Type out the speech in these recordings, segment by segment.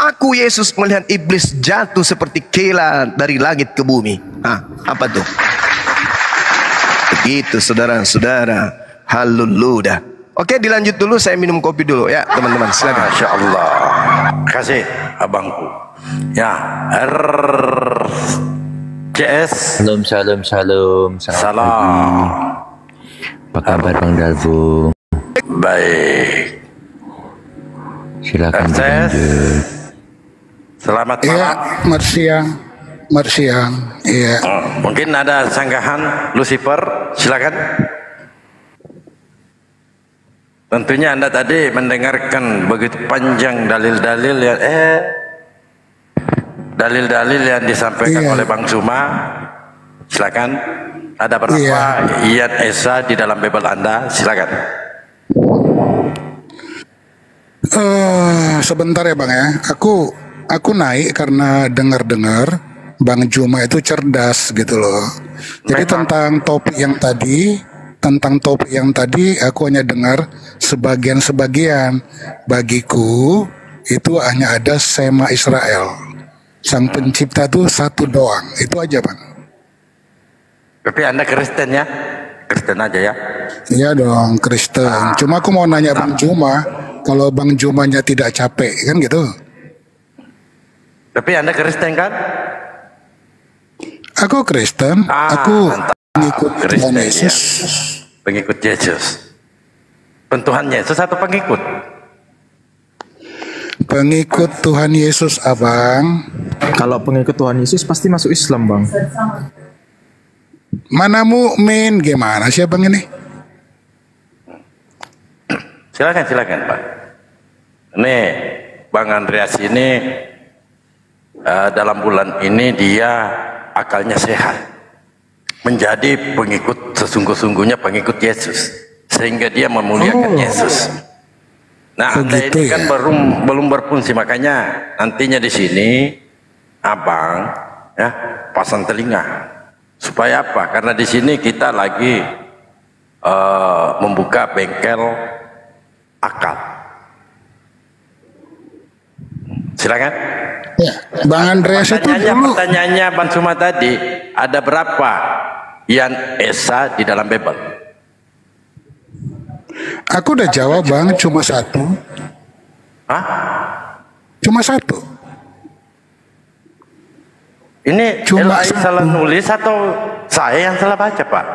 Aku Yesus melihat iblis jatuh seperti kela dari langit ke bumi. Apa tuh? Begitu saudara-saudara. Haleluya. Oke, dilanjut dulu, saya minum kopi dulu ya teman-teman, silakan. Masya Allah. Kasih abangku. Ya, CS. Salam. Salam. Apa kabar Bang Dalvo? Baik. Silakan CS. dilanjut. Selamat Iya, malam. selamat siang. Iya. Mungkin ada sanggahan Lucifer, silakan. Tentunya Anda tadi mendengarkan begitu panjang dalil-dalil yang disampaikan oleh Bang Zuma. Silakan. Ada berapa ayat Esa di dalam Bible Anda? Silakan. Sebentar ya Bang ya. Aku naik karena dengar-dengar Bang Juma itu cerdas gitu loh. Jadi tentang topik yang tadi aku hanya dengar sebagian-sebagian. Bagiku itu hanya ada Sema Israel. Sang pencipta itu satu doang. Itu aja Bang. Tapi Anda Kristen ya? Kristen aja ya? Iya dong, Kristen. Cuma aku mau nanya Bang Juma, kalau Bang Jumanya tidak capek kan gitu. Tapi Anda Kristen kan? Aku Kristen, aku pengikut Tuhan Yesus. Ya. Pengikut Yesus. Tuhan Yesus atau pengikut? Pengikut Tuhan Yesus, Abang. Kalau pengikut Tuhan Yesus pasti masuk Islam, Bang. Mana mukmin? Gimana sih Abang ini? Silakan Pak. Nih Bang Andreas ini dalam bulan ini dia akalnya sehat, menjadi pengikut sesungguh-sungguhnya pengikut Yesus, sehingga dia memuliakan Yesus. Nah, Anda ini kan belum berfungsi, makanya nantinya di sini Abang ya pasang telinga. Supaya apa? Karena di sini kita lagi membuka bengkel akal. Silakan. Ya, Bang Andreas itu dulu. Pertanyaannya Bang Suma tadi, ada berapa yang Esa di dalam Bible? Aku udah jawab Bang, cuma satu. Hah? Cuma satu. Ini Cuma LAI salah nulis atau saya yang salah baca Pak?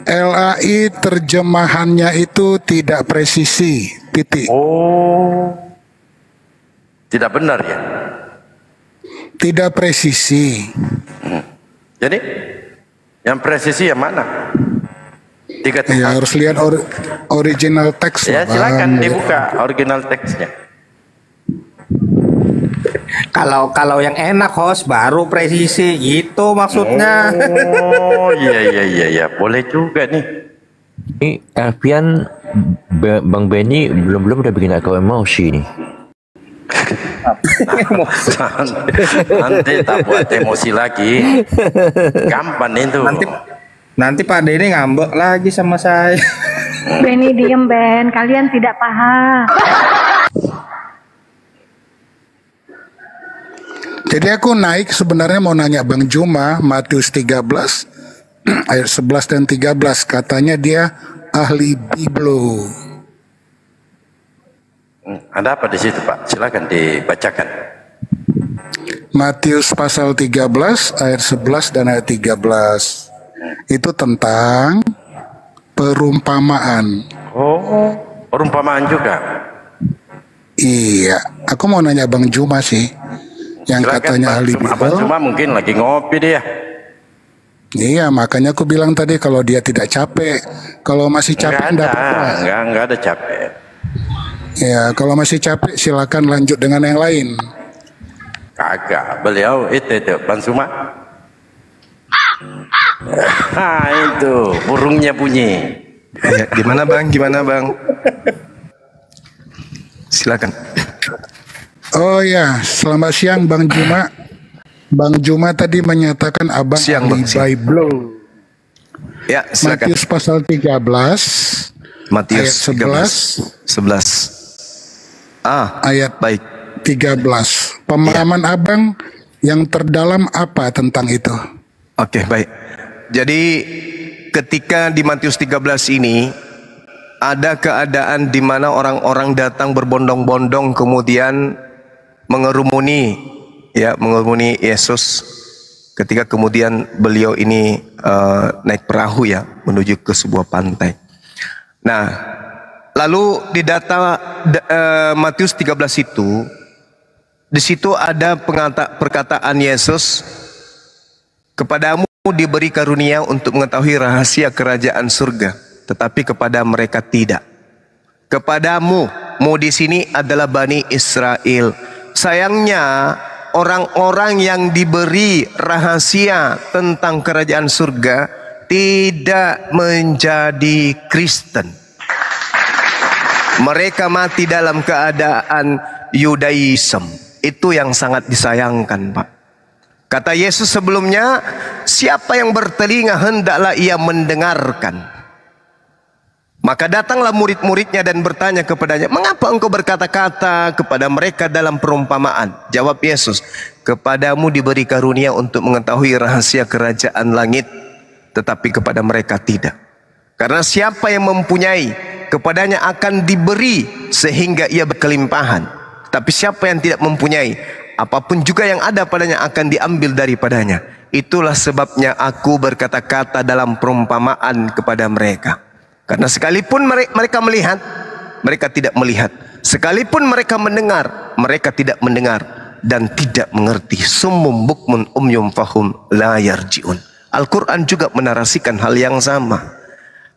LAI terjemahannya itu tidak presisi, titik. Oh, tidak benar ya? Tidak presisi. Jadi yang presisi yang mana? Ya harus lihat original teks. Ya silakan dibuka original teksnya. Kalau yang enak host baru presisi itu maksudnya. Oh iya boleh juga nih. Ini Alfian Bang Benny belum udah bikin aku emosi nih. Nanti tak buat emosi lagi. Gampang itu. Nanti Pak Denny ngambek lagi sama saya. Benny diem Ben, kalian tidak paham. Jadi aku naik sebenarnya mau nanya Bang Juma, Matius 13 ayat 11 dan 13, katanya dia ahli Biblo. Ada apa di situ Pak? Silakan dibacakan. Matius pasal 13 ayat 11 dan ayat 13. Itu tentang perumpamaan. Oh, perumpamaan juga. Iya, aku mau nanya Bang Juma sih. Yang silakan, katanya ahli Biblo. Cuma mungkin lagi ngopi dia. Iya, makanya aku bilang tadi kalau dia tidak capek. Kalau masih capek enggak apa-apa. Enggak ada capek. Ya, kalau masih capek silakan lanjut dengan yang lain. Kagak, beliau itu Bang Suma. Itu burungnya bunyi. Ya, gimana Bang? Silakan. Oh ya, selamat siang Bang Juma. Bang Juma tadi menyatakan abang siang, ahli Bible. Ya, silakan. Matius pasal 13. Matius ayat 11. Ayat baik. 13. Pemahaman Abang yang terdalam apa tentang itu? Oke, baik. Jadi ketika di Matius 13 ini ada keadaan di mana orang-orang datang berbondong-bondong kemudian mengerumuni Yesus ketika kemudian beliau ini naik perahu ya menuju ke sebuah pantai. Nah, lalu di data Matius 13 itu di situ ada perkataan Yesus, kepadamu diberi karunia untuk mengetahui rahasia kerajaan surga, tetapi kepada mereka tidak. Kepadamu, mu di sini adalah Bani Israel. Sayangnya orang-orang yang diberi rahasia tentang kerajaan surga tidak menjadi Kristen. Mereka mati dalam keadaan Yudaism. Itu yang sangat disayangkan, Pak. Kata Yesus sebelumnya, siapa yang bertelinga hendaklah ia mendengarkan. Maka datanglah murid-muridnya dan bertanya kepadanya, mengapa engkau berkata-kata kepada mereka dalam perumpamaan? Jawab Yesus, kepadamu diberi karunia untuk mengetahui rahasia kerajaan langit, tetapi kepada mereka tidak. Karena siapa yang mempunyai, kepadanya akan diberi sehingga ia berkelimpahan. Tapi siapa yang tidak mempunyai, apapun juga yang ada padanya akan diambil daripadanya. Itulah sebabnya aku berkata-kata dalam perumpamaan kepada mereka. Karena sekalipun mereka melihat, mereka tidak melihat. Sekalipun mereka mendengar, mereka tidak mendengar dan tidak mengerti. Summum bukmun umyum fahum la yarji'un. Al-Quran juga menarasikan hal yang sama.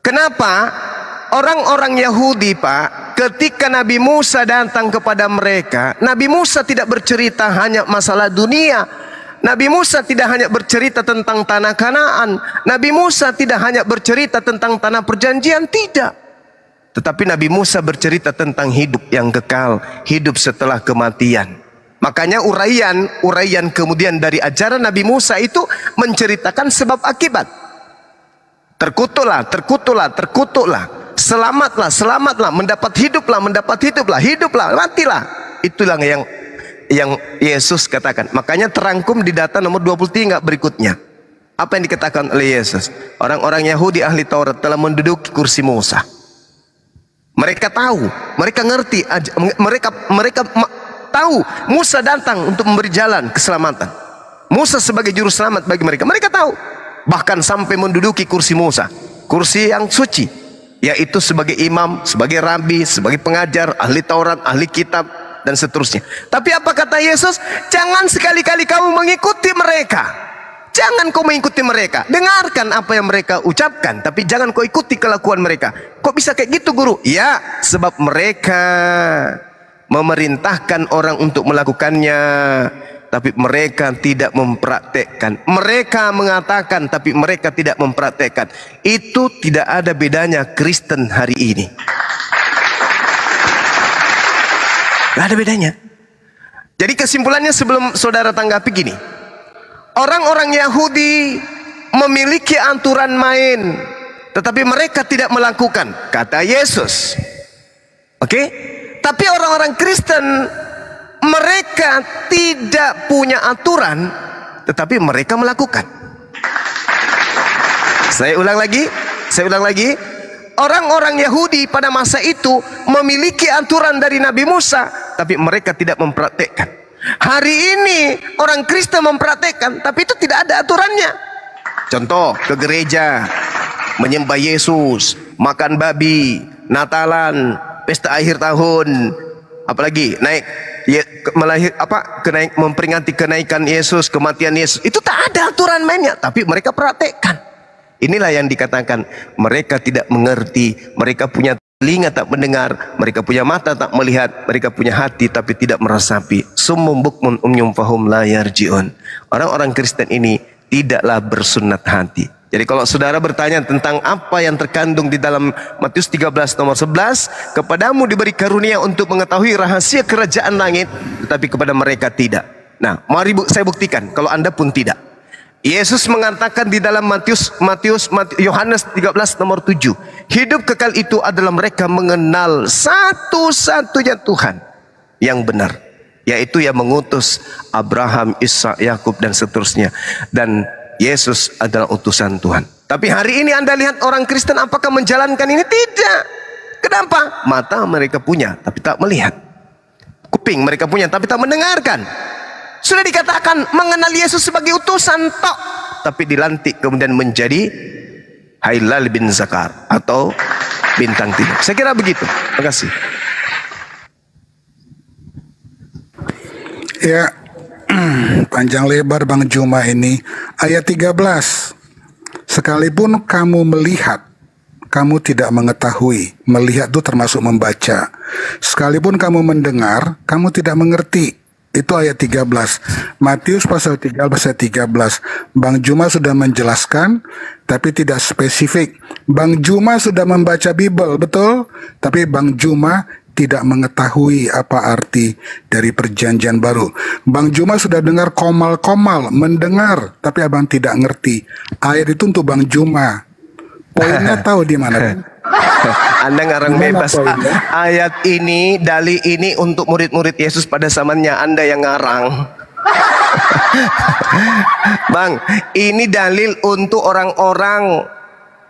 Kenapa? Orang-orang Yahudi, Pak, ketika Nabi Musa datang kepada mereka, Nabi Musa tidak bercerita hanya masalah dunia. Nabi Musa tidak hanya bercerita tentang tanah Kanaan. Nabi Musa tidak hanya bercerita tentang tanah perjanjian, tidak. Tetapi Nabi Musa bercerita tentang hidup yang kekal, hidup setelah kematian. Makanya uraian kemudian dari ajaran Nabi Musa itu menceritakan sebab akibat. Terkutuklah, selamatlah, mendapat hiduplah, matilah. Itulah yang Yesus katakan. Makanya terangkum di data nomor 23 berikutnya. Apa yang dikatakan oleh Yesus? Orang-orang Yahudi ahli Taurat telah menduduki kursi Musa. Mereka tahu, mereka ngerti, mereka tahu Musa datang untuk memberi jalan keselamatan. Musa sebagai juru selamat bagi mereka. Mereka tahu. Bahkan sampai menduduki kursi Musa, kursi yang suci, yaitu sebagai imam, sebagai rabi, sebagai pengajar, ahli Taurat, ahli kitab, dan seterusnya. Tapi apa kata Yesus? Jangan sekali-kali kamu mengikuti mereka. Jangan kau mengikuti mereka. Dengarkan apa yang mereka ucapkan, tapi jangan kau ikuti kelakuan mereka. Kok bisa kayak gitu, guru? Ya, sebab mereka memerintahkan orang untuk melakukannya, tapi mereka tidak mempraktekkan. Mereka mengatakan, tapi mereka tidak mempraktekkan. Itu tidak ada bedanya Kristen hari ini. Tidak ada bedanya. Jadi kesimpulannya sebelum saudara tanggapi gini. Orang-orang Yahudi memiliki aturan main, tetapi mereka tidak melakukan, kata Yesus. Oke? Tapi orang-orang Kristen, mereka tidak punya aturan, tetapi mereka melakukan. Saya ulang lagi. Orang-orang Yahudi pada masa itu memiliki aturan dari Nabi Musa, tapi mereka tidak mempraktekkan. Hari ini orang Kristen mempraktekkan, tapi itu tidak ada aturannya. Contoh, ke gereja, menyembah Yesus, makan babi, Natalan, pesta akhir tahun, apalagi memperingati kenaikan Yesus, kematian Yesus. Itu tak ada aturan mainnya, tapi mereka praktekkan. Inilah yang dikatakan mereka tidak mengerti. Mereka punya telinga tak mendengar, mereka punya mata tak melihat, mereka punya hati tapi tidak meresapi. Summum bukmun umyum fahum la yarji'un. Orang-orang Kristen ini tidaklah bersunat hati. Jadi kalau saudara bertanya tentang apa yang terkandung di dalam Matius 13 nomor 11, kepadamu diberi karunia untuk mengetahui rahasia kerajaan langit, tetapi kepada mereka tidak. Nah, mari saya buktikan kalau Anda pun tidak. Yesus mengatakan di dalam Yohanes 13 nomor 7, hidup kekal itu adalah mereka mengenal satu-satunya Tuhan yang benar, yaitu yang mengutus Abraham, Ishak, Yakub dan seterusnya. Dan Yesus adalah utusan Tuhan. Tapi hari ini Anda lihat orang Kristen apakah menjalankan ini? Tidak. Kenapa? Mata mereka punya tapi tak melihat. Kuping mereka punya tapi tak mendengarkan. Sudah dikatakan mengenal Yesus sebagai utusan tok, tapi dilantik kemudian menjadi Hilal bin Zakar atau bintang timur. Saya kira begitu. Terima kasih. Ya, panjang lebar Bang Juma ini. Ayat 13. Sekalipun kamu melihat, kamu tidak mengetahui. Melihat itu termasuk membaca. Sekalipun kamu mendengar, kamu tidak mengerti. Itu ayat 13. Matius pasal 13 ayat 13. Bang Juma sudah menjelaskan, tapi tidak spesifik. Bang Juma sudah membaca Bible, betul? Tapi Bang Juma tidak mengetahui apa arti dari perjanjian baru. Bang Juma sudah dengar komal-komal, mendengar, tapi abang tidak ngerti. Ayat itu untuk Bang Juma. Poinnya tahu di mana? Anda ngarang bebas. Ayat ini, dalil ini untuk murid-murid Yesus pada zamannya. Anda yang ngarang. Bang, ini dalil untuk orang-orang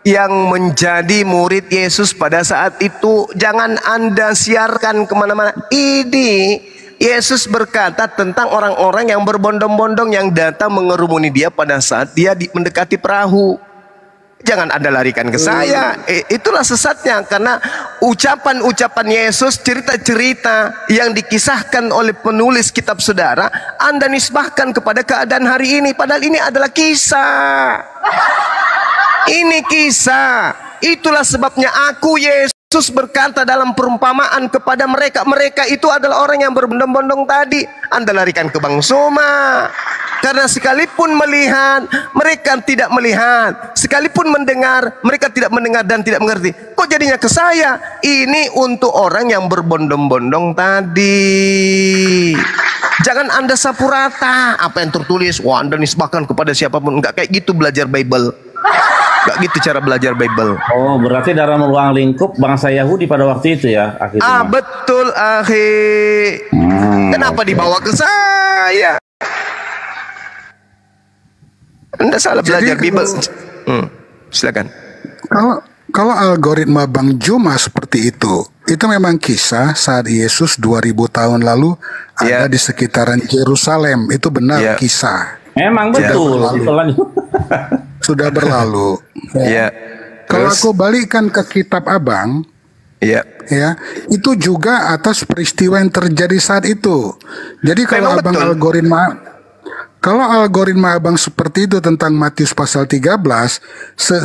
yang menjadi murid Yesus pada saat itu. Jangan Anda siarkan kemana-mana. Ini Yesus berkata tentang orang-orang yang berbondong-bondong yang datang mengerumuni dia pada saat dia mendekati perahu. Jangan Anda larikan ke saya. Itulah sesatnya, karena ucapan-ucapan Yesus, cerita-cerita yang dikisahkan oleh penulis kitab saudara, Anda nisbahkan kepada keadaan hari ini, padahal ini adalah kisah. Ini kisah. Itulah sebabnya aku, Yesus, berkata dalam perumpamaan kepada mereka. Mereka itu adalah orang yang berbondong-bondong tadi. Anda larikan ke Bang Soma. Karena sekalipun melihat, mereka tidak melihat. Sekalipun mendengar, mereka tidak mendengar dan tidak mengerti. Kok jadinya ke saya? Ini untuk orang yang berbondong-bondong tadi. Jangan Anda sapu rata apa yang tertulis. Wah, Anda nisbahkan kepada siapapun. Enggak kayak gitu belajar Bible. Enggak gitu cara belajar Bible. Oh, berarti dalam ruang lingkup bangsa Yahudi pada waktu itu ya, akhirnya. Betul, akhi. Kenapa dibawa ke saya? Anda salah belajar Bible. Silakan. Kalau algoritma Bang Juma seperti itu memang kisah saat Yesus 2000 tahun lalu ada di sekitaran Yerusalem. Itu benar kisah. Memang betul. Sudah berlalu. Ya. Kalau aku balikkan ke kitab Abang, ya, itu juga atas peristiwa yang terjadi saat itu. Jadi kalau memang Abang betul. Kalau algoritma Abang seperti itu tentang Matius pasal 13,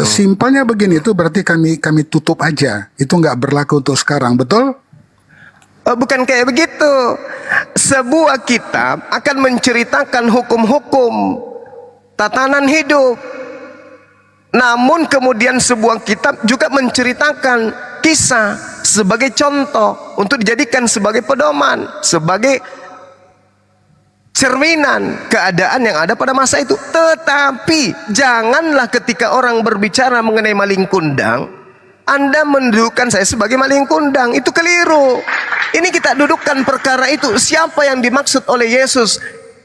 simpelnya begini, itu berarti kami tutup aja. Itu nggak berlaku untuk sekarang, betul? Bukan kayak begitu. Sebuah kitab akan menceritakan hukum-hukum tatanan hidup. Namun kemudian sebuah kitab juga menceritakan kisah sebagai contoh untuk dijadikan sebagai pedoman, sebagai cerminan keadaan yang ada pada masa itu. Tetapi janganlah ketika orang berbicara mengenai maling kundang, Anda mendudukkan saya sebagai maling kundang. Itu keliru. Ini kita dudukkan perkara itu. Siapa yang dimaksud oleh Yesus?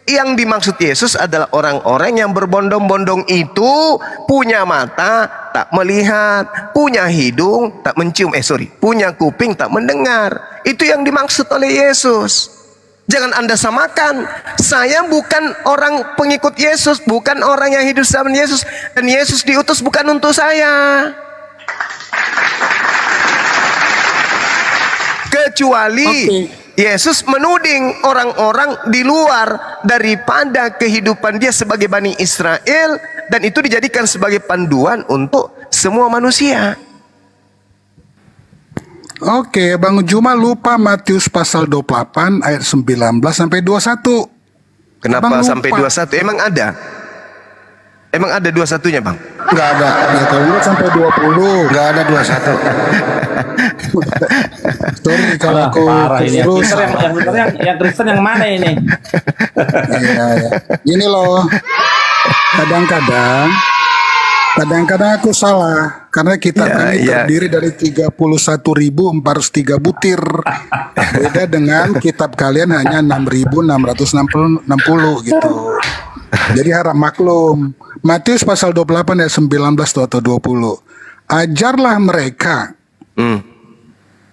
Yang dimaksud Yesus adalah orang-orang yang berbondong-bondong itu punya mata tak melihat, punya hidung tak mencium, punya kuping tak mendengar. Itu yang dimaksud oleh Yesus. Jangan Anda samakan. Saya bukan orang pengikut Yesus, bukan orang yang hidup zaman Yesus, dan Yesus diutus bukan untuk saya. Kecuali Yesus menuding orang-orang di luar daripada kehidupan dia sebagai Bani Israel, dan itu dijadikan sebagai panduan untuk semua manusia. Oke, Bang Juma lupa Matius pasal 28 ayat 19 sampai 21. Kenapa sampai 21? Emang ada? Emang ada 21-nya, Bang? Enggak ada. Ya, kalau enggak sampai 20. Enggak ada 21. Sorry kalau aku parah ini. terus. Yang Kristen yang mana ini? Iya. Ini loh. Kadang-kadang Kadang-kadang aku salah karena kitab kami terdiri dari 31.403 butir. Beda dengan kitab kalian hanya 6.660 gitu. Jadi harap maklum. Matius pasal 28 ayat 19 atau 20. Ajarlah mereka.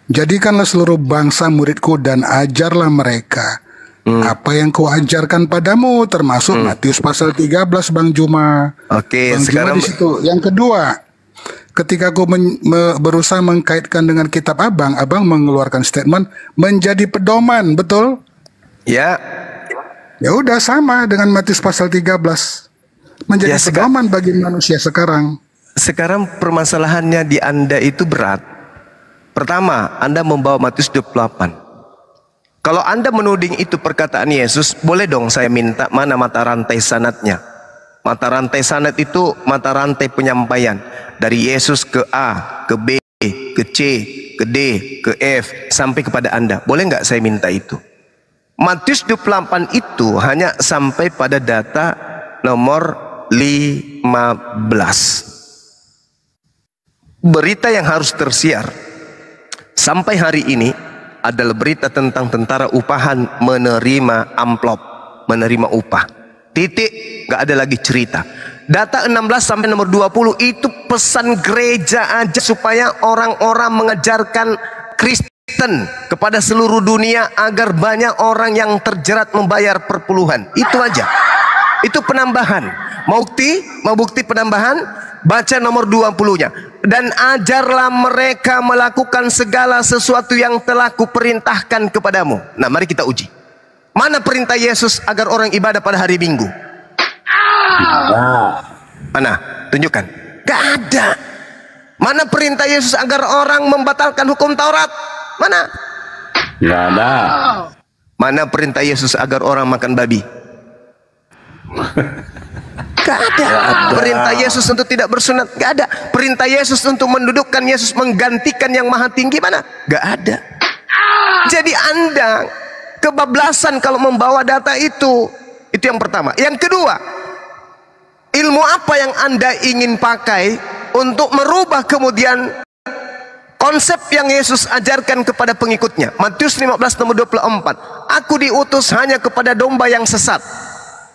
Jadikanlah seluruh bangsa muridku dan ajarlah mereka apa yang kau ajarkan padamu, termasuk Matius pasal 13, Bang Juma. Oke, Bang sekarang Juma di situ. Yang kedua, ketika aku berusaha mengkaitkan dengan kitab Abang mengeluarkan statement menjadi pedoman, betul? ya. Ya udah sama dengan Matius pasal 13. Menjadi pedoman bagi manusia sekarang. Sekarang permasalahannya di Anda itu berat. Pertama, Anda membawa Matius 28. Kalau Anda menuding itu perkataan Yesus, boleh dong saya minta mana mata rantai sanadnya. Mata rantai sanad itu mata rantai penyampaian. Dari Yesus ke A, ke B, ke C, ke D, ke F, sampai kepada Anda. Boleh nggak saya minta itu? Matius 28 itu hanya sampai pada data nomor 15. Berita yang harus tersiar sampai hari ini adalah berita tentang tentara upahan menerima amplop, menerima upah. Titik, gak ada lagi cerita. Data 16 sampai nomor 20 itu pesan gereja aja supaya orang-orang mengajarkan Kristen kepada seluruh dunia agar banyak orang yang terjerat membayar perpuluhan. Itu aja. Itu penambahan. Mau bukti penambahan? Baca nomor 20-nya. Dan ajarlah mereka melakukan segala sesuatu yang telah kuperintahkan kepadamu. Nah, mari kita uji. Mana perintah Yesus agar orang ibadah pada hari Minggu? Mana? Tunjukkan. Gak ada. Mana perintah Yesus agar orang membatalkan hukum Taurat? Mana? Gak ada. Mana perintah Yesus agar orang makan babi? Gak ada. Perintah Yesus untuk tidak bersunat, gak ada. Perintah Yesus untuk mendudukkan Yesus menggantikan yang maha tinggi, mana? Gak ada. Jadi Anda kebablasan kalau membawa data itu. Itu yang pertama. Yang kedua, ilmu apa yang Anda ingin pakai untuk merubah kemudian konsep yang Yesus ajarkan kepada pengikutnya? Matius 15 nomor 24. Aku diutus hanya kepada domba yang sesat.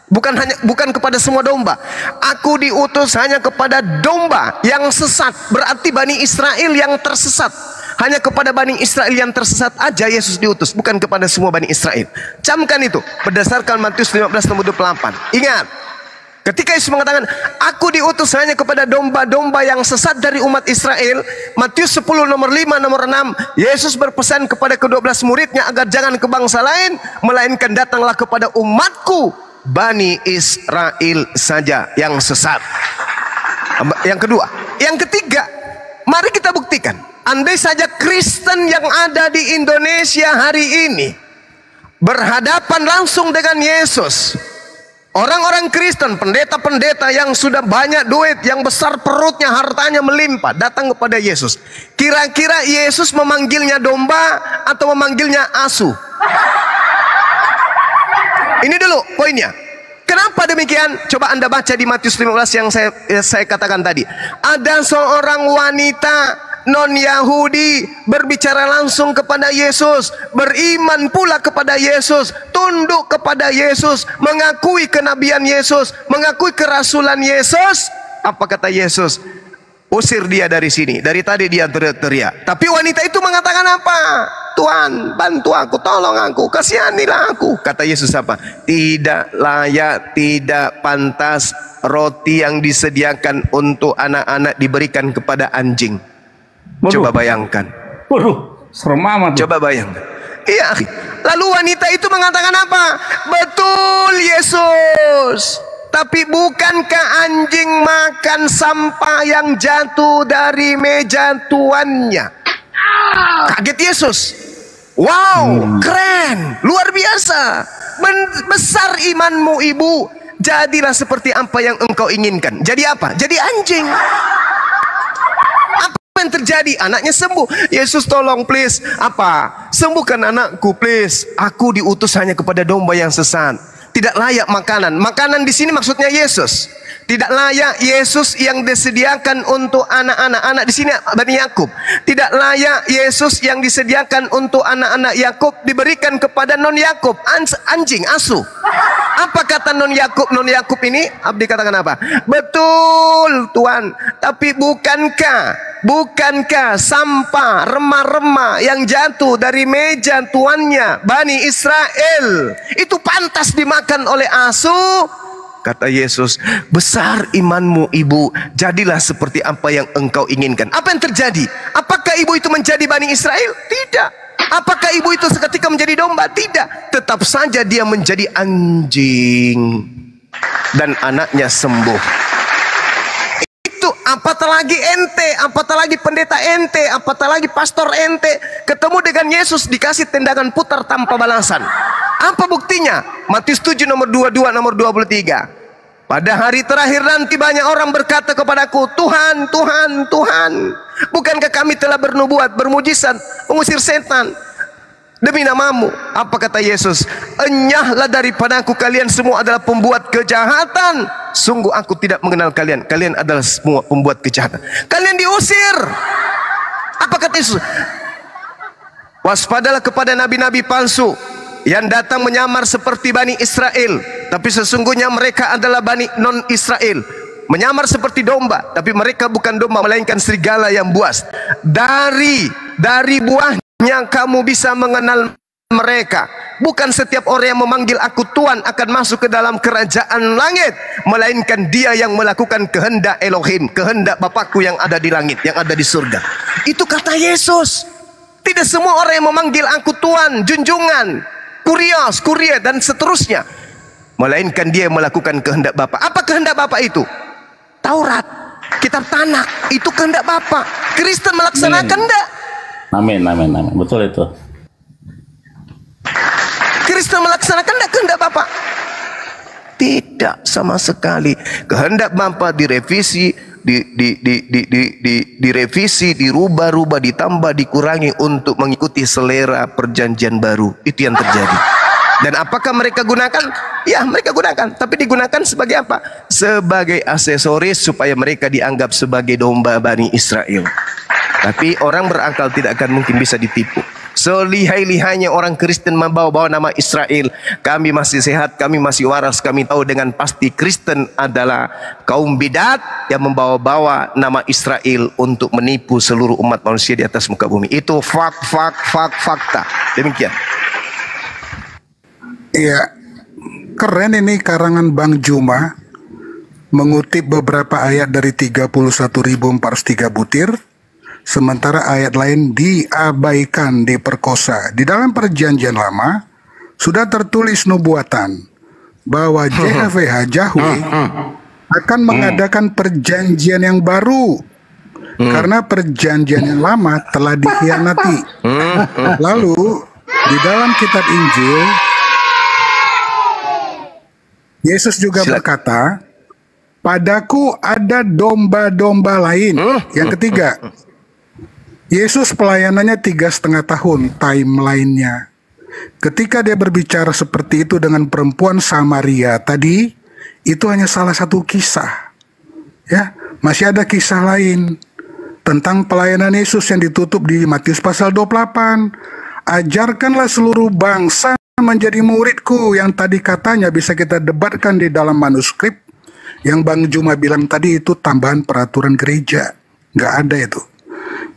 Bukan kepada semua domba. Aku diutus hanya kepada domba yang sesat. Berarti Bani Israel yang tersesat. Hanya kepada Bani Israel yang tersesat aja Yesus diutus, bukan kepada semua Bani Israel. Camkan itu berdasarkan Matius 15 nomor 28. Ingat, ketika Yesus mengatakan aku diutus hanya kepada domba-domba yang sesat dari umat Israel, Matius 10 nomor 5 nomor 6, Yesus berpesan kepada ke-12 muridnya agar jangan ke bangsa lain, melainkan datanglah kepada umatku Bani Israel saja yang sesat. Yang kedua. Yang ketiga, mari kita buktikan. Andai saja Kristen yang ada di Indonesia hari ini berhadapan langsung dengan Yesus, orang-orang Kristen, pendeta-pendeta yang sudah banyak duit, yang besar perutnya, hartanya melimpah, datang kepada Yesus. Kira-kira Yesus memanggilnya domba atau memanggilnya asu? Ini dulu poinnya. Kenapa demikian? Coba Anda baca di Matius 15 yang saya katakan tadi. Ada seorang wanita non-Yahudi berbicara langsung kepada Yesus, beriman pula kepada Yesus, tunduk kepada Yesus, mengakui kenabian Yesus, mengakui kerasulan Yesus. Apa kata Yesus? Usir dia dari sini. Dari tadi dia teriak-teriak. Tapi wanita itu mengatakan apa? Tuhan, bantu aku, tolong aku, kasihanilah aku. Kata Yesus apa? Tidak layak, tidak pantas roti yang disediakan untuk anak-anak diberikan kepada anjing. Coba bayangkan. Waduh, serem amat. Coba bayangkan. Iya. Lalu wanita itu mengatakan apa? Betul Yesus. Tapi bukankah anjing makan sampah yang jatuh dari meja tuannya? Kaget Yesus. Wow, keren, luar biasa. Besar imanmu ibu. Jadilah seperti apa yang engkau inginkan. Jadi apa? Jadi anjing. Apa yang terjadi? Anaknya sembuh. Yesus tolong please. Apa? Sembuhkan anakku please. Aku diutus hanya kepada domba yang sesat, tidak layak makanan. Makanan di sini maksudnya Yesus. Tidak layak Yesus yang disediakan untuk anak-anak di sini Bani Yakub. Tidak layak Yesus yang disediakan untuk anak-anak Yakub diberikan kepada non Yakub, anjing, asu. Apa kata non Yakub? Non Yakub ini Abdi katakan apa? Betul Tuhan, tapi bukankah sampah remah-remah yang jatuh dari meja tuannya Bani Israel itu pantas dimakan oleh asu? Kata Yesus, besar imanmu ibu, jadilah seperti apa yang engkau inginkan. Apa yang terjadi? Apakah ibu itu menjadi Bani Israel? Tidak. Apakah ibu itu seketika menjadi domba? Tidak. Tetap saja dia menjadi anjing. Dan anaknya sembuh. Itu apatah lagi ente, apatah lagi pendeta ente, apatah lagi pastor ente ketemu dengan Yesus dikasih tendangan putar tanpa balasan. Apa buktinya? Matius 7 nomor 22 nomor 23. Pada hari terakhir nanti banyak orang berkata kepadaku, Tuhan, Tuhan, Tuhan, bukankah kami telah bernubuat, bermujizat, mengusir setan demi namamu? Apa kata Yesus? Enyahlah daripadaku, kalian semua adalah pembuat kejahatan. Sungguh aku tidak mengenal kalian. Kalian adalah semua pembuat kejahatan. Kalian diusir. Apa kata Yesus? Waspadalah kepada nabi-nabi palsu yang datang menyamar seperti Bani Israel, tapi sesungguhnya mereka adalah Bani non-Israel. Menyamar seperti domba, tapi mereka bukan domba, melainkan serigala yang buas. Dari buahnya kamu bisa mengenal mereka. Bukan setiap orang yang memanggil aku Tuhan akan masuk ke dalam kerajaan langit, melainkan dia yang melakukan kehendak Elohim, kehendak Bapakku yang ada di langit, yang ada di surga. Itu kata Yesus. Tidak semua orang yang memanggil aku Tuhan, junjungan, Kuria dan seterusnya, melainkan dia yang melakukan kehendak Bapa. Apa kehendak Bapa itu? Taurat, kitab Tanakh, itu kehendak Bapa. Kristen melaksanakan enggak? Amin. Betul itu. Kristen melaksanakan enggak kehendak Bapa? Tidak sama sekali. Kehendak Bapa direvisi, direvisi, dirubah-rubah, ditambah, dikurangi untuk mengikuti selera perjanjian baru. Itu yang terjadi. Dan apakah mereka gunakan? Ya, mereka gunakan. Tapi digunakan sebagai apa? Sebagai aksesoris supaya mereka dianggap sebagai domba Bani Israel. Tapi orang berakal tidak akan mungkin bisa ditipu. Selihai-lihainya orang Kristen membawa-bawa nama Israel, kami masih sehat, kami masih waras, kami tahu dengan pasti Kristen adalah kaum bidat yang membawa-bawa nama Israel untuk menipu seluruh umat manusia di atas muka bumi. Itu fakta. Demikian. Iya, keren ini karangan Bang Juma mengutip beberapa ayat dari 31.403 butir. Sementara ayat lain diabaikan, diperkosa. Di dalam perjanjian lama sudah tertulis nubuatan bahwa JHVH Yahweh akan mengadakan perjanjian yang baru karena perjanjian yang lama telah dikhianati. Lalu di dalam kitab Injil Yesus juga berkata, padaku ada domba-domba lain. Yang ketiga, Yesus pelayanannya 3,5 tahun timelinenya. Ketika dia berbicara seperti itu dengan perempuan Samaria tadi, itu hanya salah satu kisah. Ya, masih ada kisah lain tentang pelayanan Yesus yang ditutup di Matius pasal 28. Ajarkanlah seluruh bangsa menjadi muridku, yang tadi katanya bisa kita debatkan di dalam manuskrip. Yang Bang Juma bilang tadi itu tambahan peraturan gereja. Nggak ada itu.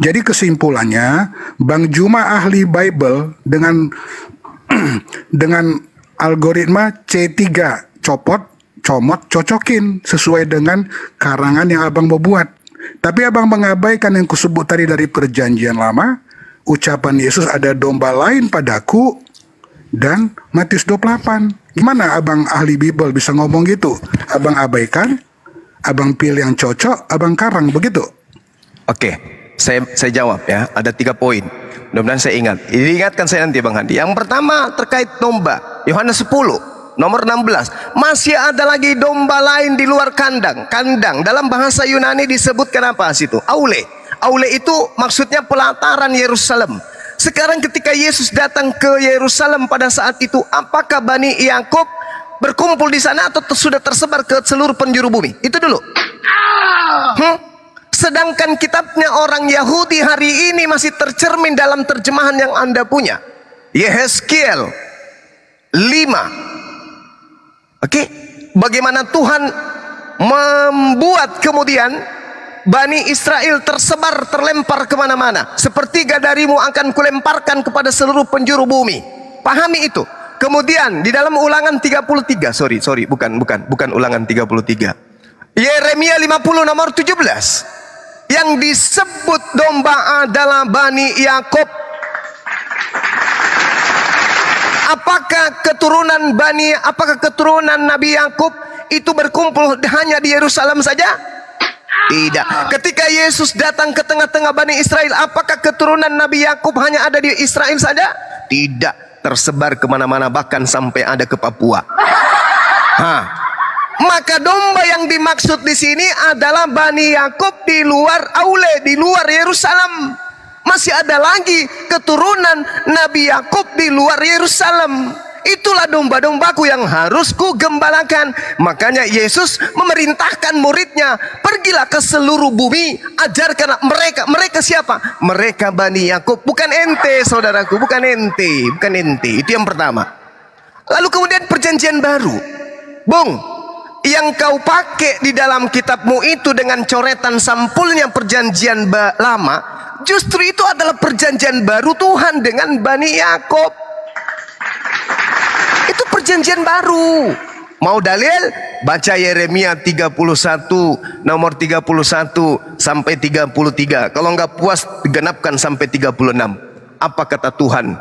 Jadi kesimpulannya, Bang Juma ahli Bible dengan algoritma C3, comot, cocokin sesuai dengan karangan yang abang mau buat. Tapi abang mengabaikan yang kusebut tadi dari perjanjian lama, ucapan Yesus ada domba lain padaku, dan Matius 28. Gimana abang ahli Bible bisa ngomong gitu? Abang abaikan, abang pilih yang cocok, abang karang, begitu? Oke. Saya jawab ya, ada 3 poin. Mudah-mudahan saya ingat. Diingatkan saya nanti Bang Handi. Yang pertama terkait domba. Yohanes 10 nomor 16. Masih ada lagi domba lain di luar kandang. Kandang dalam bahasa Yunani disebutkan apa situ? Aule. Aule itu maksudnya pelataran Yerusalem. Sekarang ketika Yesus datang ke Yerusalem pada saat itu, apakah Bani Yakub berkumpul di sana atau sudah tersebar ke seluruh penjuru bumi? Itu dulu. Sedangkan kitabnya orang Yahudi hari ini masih tercermin dalam terjemahan yang Anda punya. Yehezkiel 5. Oke, bagaimana Tuhan membuat kemudian Bani Israel tersebar, terlempar kemana-mana. Sepertiga darimu akan kulemparkan kepada seluruh penjuru bumi. Pahami itu. Kemudian di dalam Ulangan 33, bukan Ulangan 33. Yeremia 50 nomor 17. Yang disebut domba adalah Bani Yakub. Apakah keturunan Nabi Yakub itu berkumpul hanya di Yerusalem saja? Tidak. Ketika Yesus datang ke tengah-tengah Bani Israel, apakah keturunan Nabi Yakub hanya ada di Israel saja? Tidak. Tersebar kemana-mana, bahkan sampai ada ke Papua. Maka domba yang dimaksud di sini adalah Bani Yakub di luar Aule, di luar Yerusalem. Masih ada lagi keturunan Nabi Yakub di luar Yerusalem. Itulah domba-dombaku yang harus kugembalakan. Makanya Yesus memerintahkan muridnya, pergilah ke seluruh bumi, ajarkan mereka. Mereka siapa? Mereka Bani Yakub. Bukan ente, saudaraku, bukan ente. Itu yang pertama. Lalu kemudian perjanjian baru. Yang kau pakai di dalam kitabmu itu dengan coretan sampulnya perjanjian lama, justru itu adalah perjanjian baru Tuhan dengan Bani Yakub. Itu perjanjian baru. Mau dalil? Baca Yeremia 31 nomor 31 sampai 33. Kalau nggak puas genapkan sampai 36. Apa kata Tuhan?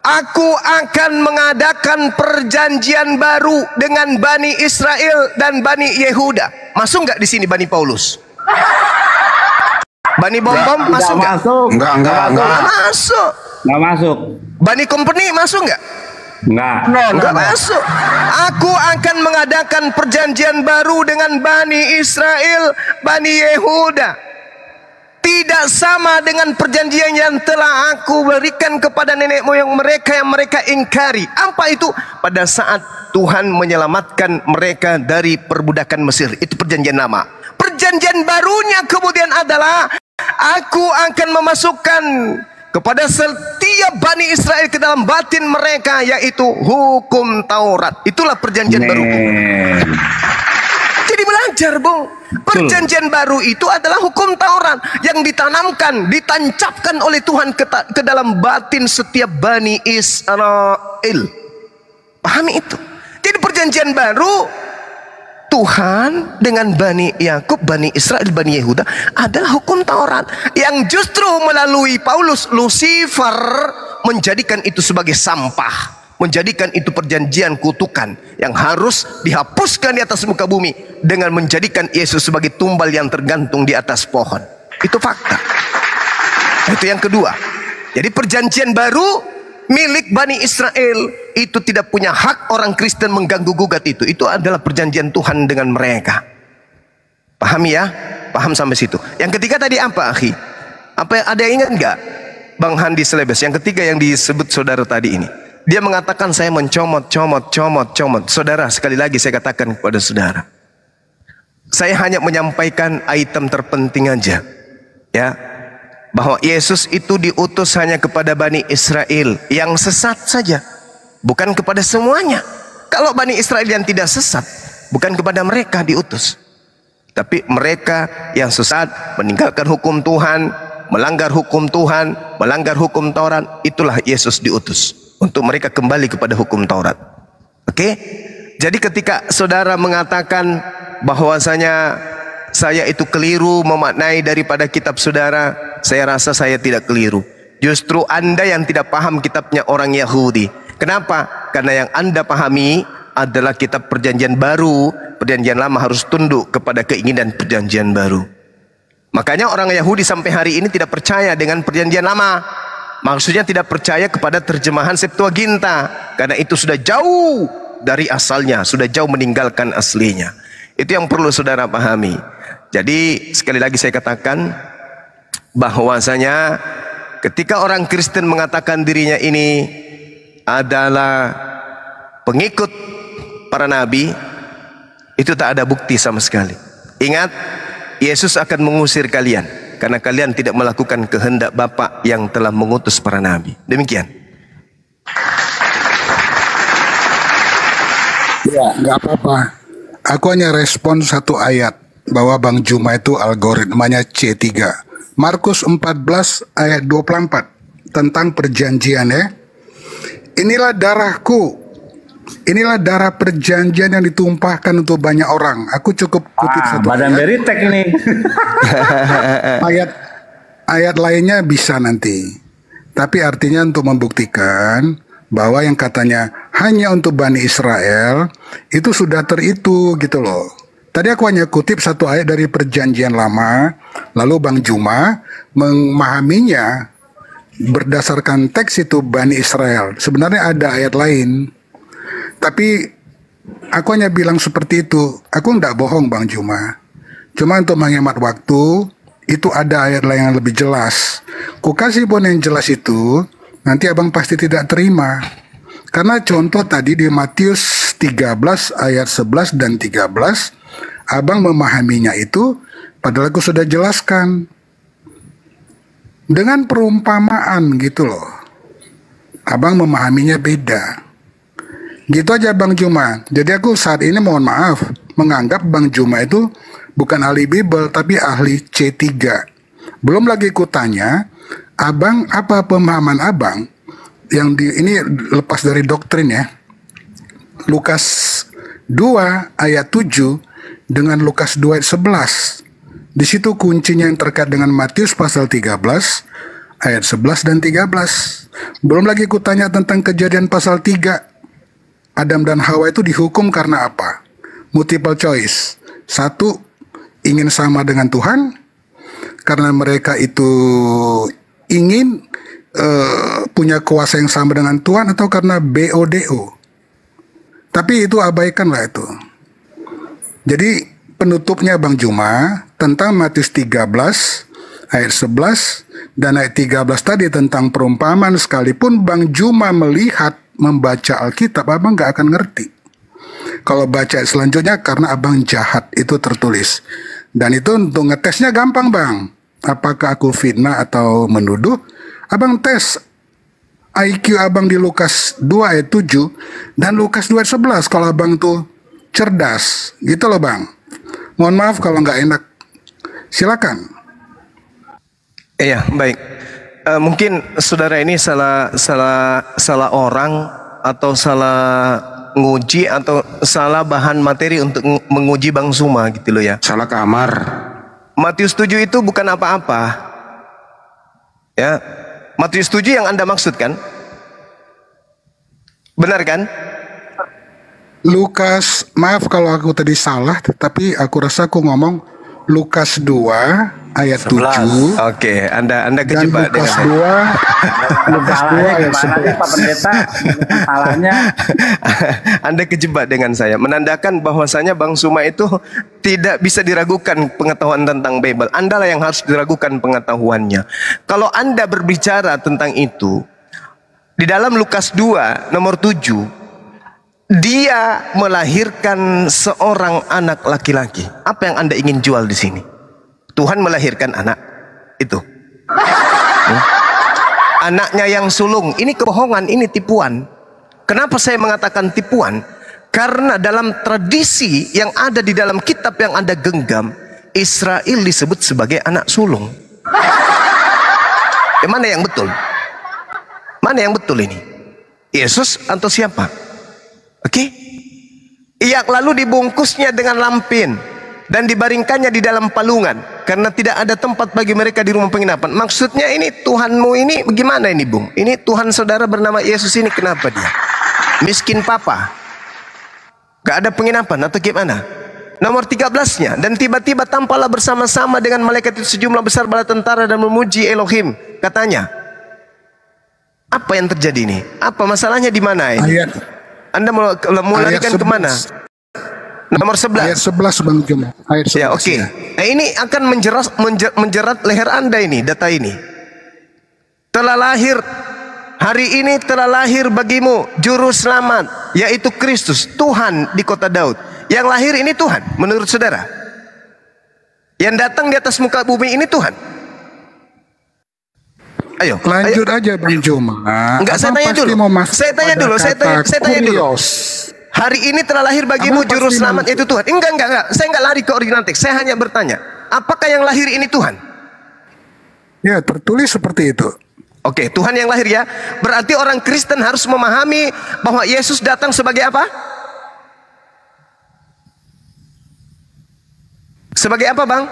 Aku akan mengadakan perjanjian baru dengan Bani Israel dan Bani Yehuda. Masuk nggak di sini Bani Paulus? Bani Bom-Bom masuk nggak? Enggak Masuk. Nggak masuk. Bani Company masuk nggak? Nggak masuk. Aku akan mengadakan perjanjian baru dengan Bani Israel, Bani Yehuda. Tidak sama dengan perjanjian yang telah aku berikan kepada nenek moyang mereka yang mereka ingkari. Apa itu? Pada saat Tuhan menyelamatkan mereka dari perbudakan Mesir. Itu perjanjian lama. Perjanjian barunya kemudian adalah aku akan memasukkan kepada setiap Bani Israel ke dalam batin mereka, yaitu hukum Taurat. Itulah perjanjian baru. Jadi belajar, perjanjian baru itu adalah hukum Taurat yang ditanamkan, ditancapkan oleh Tuhan ke dalam batin setiap Bani Israel. Pahami itu. Jadi perjanjian baru Tuhan dengan Bani Yakub, Bani Israel, Bani Yehuda adalah hukum Taurat yang justru melalui Paulus, Lucifer menjadikan itu sebagai sampah. Menjadikan itu perjanjian kutukan yang harus dihapuskan di atas muka bumi dengan menjadikan Yesus sebagai tumbal yang tergantung di atas pohon. Itu fakta. Itu yang kedua. Jadi perjanjian baru milik Bani Israel itu tidak punya hak orang Kristen mengganggu gugat itu. Itu adalah perjanjian Tuhan dengan mereka. Pahami ya? Paham sampai situ. Yang ketiga tadi apa, akhi? Ada yang ingat nggak? Bang Handi Selebes. Yang ketiga yang disebut saudara tadi ini. Dia mengatakan saya mencomot. Saudara, sekali lagi saya katakan kepada saudara. Saya hanya menyampaikan item terpenting aja. Ya. Bahwa Yesus itu diutus hanya kepada Bani Israel yang sesat saja. Bukan kepada semuanya. Kalau Bani Israel yang tidak sesat, bukan kepada mereka diutus. Tapi mereka yang sesat, meninggalkan hukum Tuhan, melanggar hukum Tuhan, melanggar hukum Taurat, itulah Yesus diutus. Untuk mereka kembali kepada hukum Taurat. Oke? Jadi ketika saudara mengatakan bahwasanya saya itu keliru memaknai daripada kitab saudara, saya rasa saya tidak keliru. Justru Anda yang tidak paham kitabnya orang Yahudi. Kenapa? Karena yang Anda pahami adalah kitab perjanjian baru. Perjanjian lama harus tunduk kepada keinginan perjanjian baru. Makanya orang Yahudi sampai hari ini tidak percaya dengan perjanjian lama. Maksudnya tidak percaya kepada terjemahan Septuaginta, karena itu sudah jauh dari asalnya, sudah jauh meninggalkan aslinya. Itu yang perlu saudara pahami. Jadi sekali lagi saya katakan bahwasanya ketika orang Kristen mengatakan dirinya ini adalah pengikut para nabi, itu tak ada bukti sama sekali. Ingat, Yesus akan mengusir kalian karena kalian tidak melakukan kehendak Bapa yang telah mengutus para nabi. Demikian. Ya, nggak apa-apa. Aku hanya respon satu ayat bahwa Bang Juma itu algoritmanya C3. Markus 14 ayat 24 tentang perjanjian ya. Inilah darahku. Inilah darah perjanjian yang ditumpahkan untuk banyak orang. Aku cukup kutip satu Badan ayat. Beritek ini. Ayat lainnya bisa nanti. Tapi artinya untuk membuktikan bahwa yang katanya hanya untuk Bani Israel itu sudah teritu gitu loh. Tadi aku hanya kutip satu ayat dari perjanjian lama, lalu Bang Juma memahaminya berdasarkan teks itu Bani Israel. Sebenarnya ada ayat lain. Tapi aku hanya bilang seperti itu. Aku enggak bohong Bang Juma. Cuma untuk menghemat waktu, itu ada ayat lain yang lebih jelas. Ku kasih pun yang jelas itu, nanti abang pasti tidak terima. Karena contoh tadi di Matius 13 ayat 11 dan 13, abang memahaminya itu, padahal aku sudah jelaskan. Dengan perumpamaan gitu loh. Abang memahaminya beda. Gitu aja Bang Juma. Jadi aku saat ini mohon maaf menganggap Bang Juma itu bukan ahli Bible tapi ahli C3. Belum lagi kutanya, abang apa pemahaman abang yang ini lepas dari doktrin ya. Lukas 2 ayat 7 dengan Lukas 2 ayat 11. Di situ kuncinya yang terkait dengan Matius pasal 13 ayat 11 dan 13. Belum lagi kutanya tentang Kejadian pasal 3. Adam dan Hawa itu dihukum karena apa? Multiple choice. 1, ingin sama dengan Tuhan, karena mereka itu ingin punya kuasa yang sama dengan Tuhan, atau karena BODO. Tapi itu abaikanlah itu. Jadi penutupnya Bang Juma tentang Matius 13 ayat 11 dan ayat 13 tadi tentang perumpamaan, sekalipun Bang Juma melihat membaca Alkitab, abang gak akan ngerti. Kalau baca selanjutnya, karena abang jahat itu tertulis. Dan itu untuk ngetesnya gampang bang. Apakah aku fitnah atau menuduh? Abang tes IQ abang di Lukas 2 ayat 7 dan Lukas 2 ayat 11. Kalau abang tuh cerdas, gitu loh bang. Mohon maaf kalau nggak enak. Silakan. Iya, baik. Mungkin saudara ini salah orang atau salah nguji atau salah bahan materi untuk menguji Bang Suma gitu loh ya. Salah kamar. Matius 7 itu bukan apa-apa. Ya. Matius 7 yang Anda maksud kan? Benar kan? Lukas, maaf kalau aku tadi salah, tapi aku rasa aku ngomong Lukas 2 ayat 7. Oke, Anda kejebak Lukas dengan 2 Lukas 2 ayat 11. Pak Pendeta, salahnya Anda kejebak dengan saya, menandakan bahwasanya Bang Suma itu tidak bisa diragukan pengetahuan tentang Bible. Anda lah yang harus diragukan pengetahuannya. Kalau Anda berbicara tentang itu di dalam Lukas 2 nomor 7, dia melahirkan seorang anak laki-laki. Apa yang Anda ingin jual di sini? Tuhan melahirkan anak itu. Anaknya yang sulung. Ini kebohongan, ini tipuan. Kenapa saya mengatakan tipuan? Karena dalam tradisi yang ada di dalam kitab yang Anda genggam, Israel disebut sebagai anak sulung. Mana yang betul? Mana yang betul ini? Yesus atau siapa? Oke? Ia lalu dibungkusnya dengan lampin dan dibaringkannya di dalam palungan karena tidak ada tempat bagi mereka di rumah penginapan. Maksudnya ini Tuhanmu ini bagaimana ini Bung? Ini Tuhan saudara bernama Yesus ini kenapa dia? Miskin papa? Gak ada penginapan atau gimana? Nomor 13-nya, dan tiba-tiba tampaklah bersama-sama dengan malaikat itu sejumlah besar bala tentara dan memuji Elohim. Katanya, apa yang terjadi ini? Apa masalahnya di mana ini? Anda mau larikan kemana? Nomor 11. Ayat 11 Bang Juma. Ayat 11. Ya, oke. Nah, ini akan menjerat leher Anda ini, data ini. Telah lahir hari ini telah lahir bagimu juru selamat, yaitu Kristus, Tuhan di kota Daud. Yang lahir ini Tuhan menurut saudara? Yang datang di atas muka bumi ini Tuhan? Ayo, lanjut aja Bang Juma. Enggak, saya tanya dulu. Saya tanya dulu. Saya tanya dulu. Hari ini telah lahir bagimu juru selamat, yaitu Tuhan. Enggak. Saya enggak lari ke original teks. Saya hanya bertanya, apakah yang lahir ini Tuhan? Ya, tertulis seperti itu. Oke, Tuhan yang lahir ya. Berarti orang Kristen harus memahami bahwa Yesus datang sebagai apa? Sebagai apa, Bang?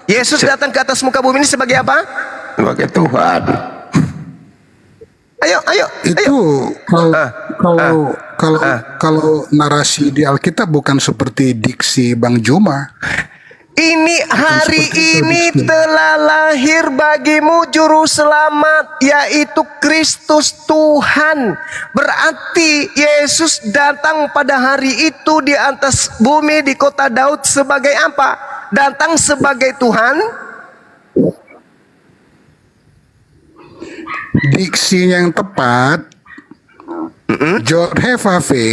Yesus datang ke atas muka bumi ini sebagai apa? Sebagai Tuhan. Ayo. Itu kalau narasi di Alkitab bukan seperti diksi Bang Juma. Ini hari ini telah lahir bagimu juru selamat, yaitu Kristus Tuhan. Berarti Yesus datang pada hari itu di atas bumi di kota Daud sebagai apa? Datang sebagai Tuhan. Diksi yang tepat, George Hefave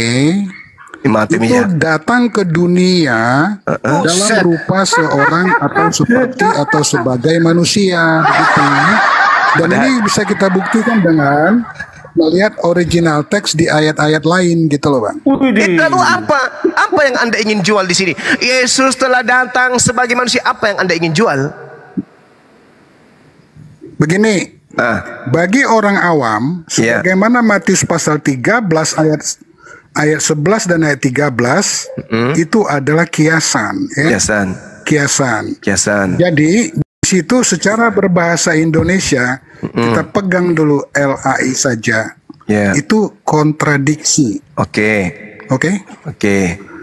itu datang ke dunia dalam rupa seorang atau sebagai manusia, begitu. Dan ini bisa kita buktikan dengan melihat original teks di ayat-ayat lain, gitu loh, Bang. Lalu apa yang Anda ingin jual di sini? Yesus telah datang sebagai manusia. Apa yang Anda ingin jual? Begini, bagi orang awam, sebagaimana Matius pasal 13 ayat 11 dan ayat 13 itu adalah kiasan, ya? Kiasan. Jadi di situ secara berbahasa Indonesia kita pegang dulu LAI saja. Itu kontradiksi. Oke.